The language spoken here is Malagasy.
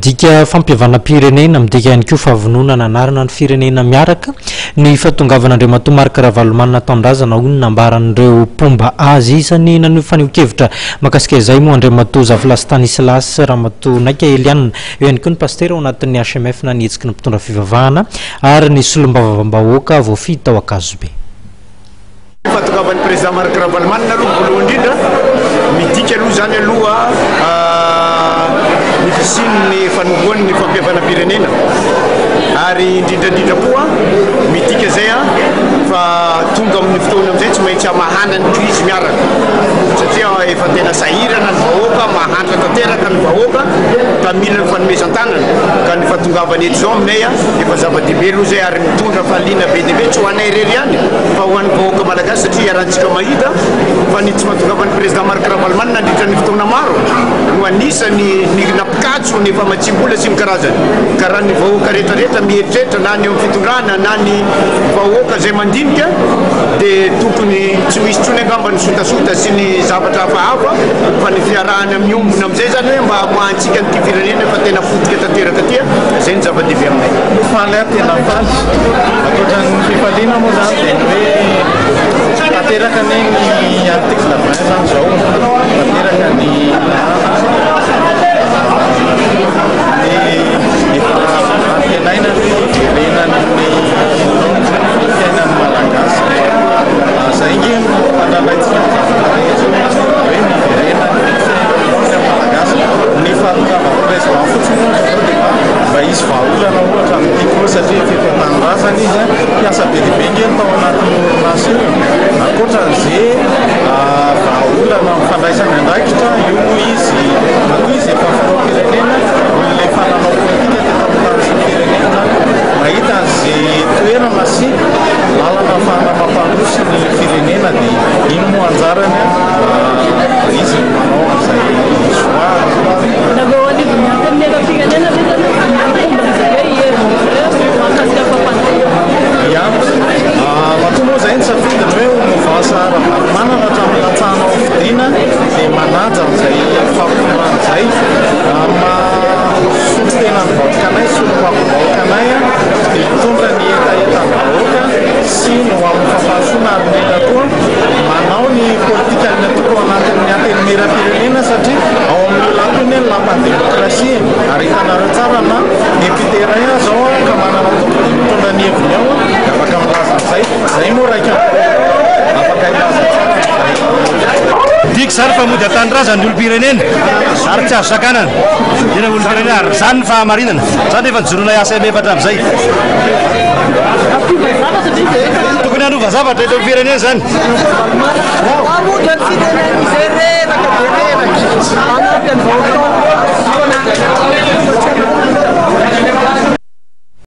dika fampiavana pirenena midika ihany koa fahavononana anarana ny firenena miaraka ny fahatongavan'Andriamatoa Marc Ravalomanana Tandrazana hoy nambaran'ireo pomba azy isany naneho faneo-kevitra makasika izay moa Andriamatoa Zafilahy Stanislas Ramatoa Naika Eliane eo ihany koa ny pasteur ao anatin'ny HMF na nihetsiky ny mpitondra fivavahana ary ny solombavam-bahoaka voafidy tao Akazobe. Fahatongavan'ny président Marc Ravalomanana aloha voalohany indrindra midika aloha zany aloha ny fanomboany ny fampiavana pirenena ary indrindrandrindra koa midika zay fa tonga amin'ny fotoana amizay tsy maintsy mahana ny crise miaraka satria efa tena sahirana ny vahoaka mahantra tanteraka ny vahoaka ka mila ny fanomezan-tanana ka ny fahatongavany eto zao aminay efa zava-dehibe aloha zay ary mitondra fahaliana be dia be tsy ho anay irery ihany fa ho an'ny vahoaka malagasy satria iarahantsika mahita fa ny tsy fahatongavan'ny président Marc Ravalomanana nandritra ny fotoana maro no anisany ny napikatso ny efa matsimbola sy mikarazany ka raha ny vahoaka rehetrarehetra mieritreritra na ny amin'ny fitondrana na ny vahoaka zay mandinika dia tokony tsy ho isy tsony angamba ny sotasota sy ny zavatra hafahafa fa ny fiarahana miombona amizay zany hoe mba hamoahantsika nyity firenena fa tena fotika tanteraka tia zay ny zava-dehibe aminay. Faly tena faly akoatran'ny fifaliana moa zany dia ny hoe tanteraka ny article 20 zany zao tanteraka ny fiainana ny fiainan'ny malagasy zay nge mandalaitsika hoe miverena ny fiainan'ny malagasy ny fahatongavana président fotsiny dia mba izy vahaolana ohatra amin'ity koa satria fifatanindrazana izy piasa be dia be nge tao anatin'ny orinasa io ankoatran'izay vahaolana mifandraisana andraikitra io izy efa firenena olon'ilay fananao politika teto amin'ny firenena mahita an'izay toerana sy lalana ahafahana mampandroso ny firenena dia iny moa anjarany izy manao an'izay matomboa zay ny safidiny hoe mivasa Ravalomanana hatramin'ny latsahanao fidina dia manaja an'izay fampiran'izay solotena ny vahoakanay solombavam-bahoakanay dia mitondra ny etaetany vahoaka sy no amin'ny fampahasoana ary mena koa manao ny politika ny atoko anatin'ny antenimera-pirenena satria ao amin'ny latony ny lampan'ny demokrasia ary hitanareo tsara na ny mpiteray zao ka manana mitondra ny heviny ao afaka milaza an'izay zay moa raika afaka ilaza tsara diky zany fa mody atandrazany ny olo-pirenena ary tsy azo sakanana tena olo-pirenena ary zany ny fahamarinana zany efa nijonona HMF hatramin'izay tokony hanova zavatra eto olo-pirenena zany amody ny firenena izay reraka dia reraka anaty ny vahoaka